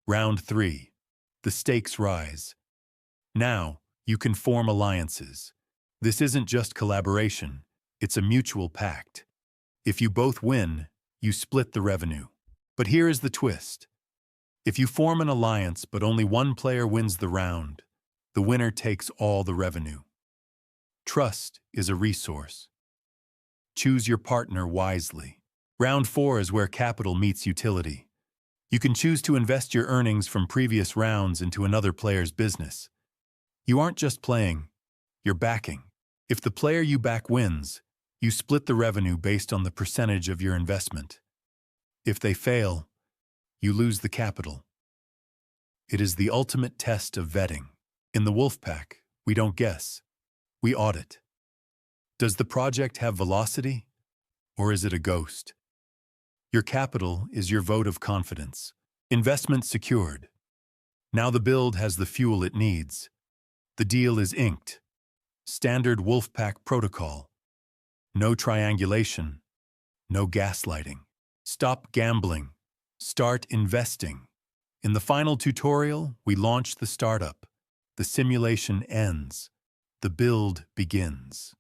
Round 3. The stakes rise. Now, you can form alliances. This isn't just collaboration, it's a mutual pact. If you both win, you split the revenue. But here is the twist. If you form an alliance but only one player wins the round, the winner takes all the revenue. Trust is a resource. Choose your partner wisely. Round 4 is where capital meets utility. You can choose to invest your earnings from previous rounds into another player's business. You aren't just playing, you're backing. If the player you back wins, you split the revenue based on the percentage of your investment. If they fail, you lose the capital. It is the ultimate test of vetting. In the Wolfpack, we don't guess, we audit. Does the project have velocity, or is it a ghost? Your capital is your vote of confidence. Investment secured. Now the build has the fuel it needs. The deal is inked. Standard Wolfpack protocol. No triangulation. No gaslighting. Stop gambling. Start investing. In the final tutorial, we launch the startup. The simulation ends. The build begins.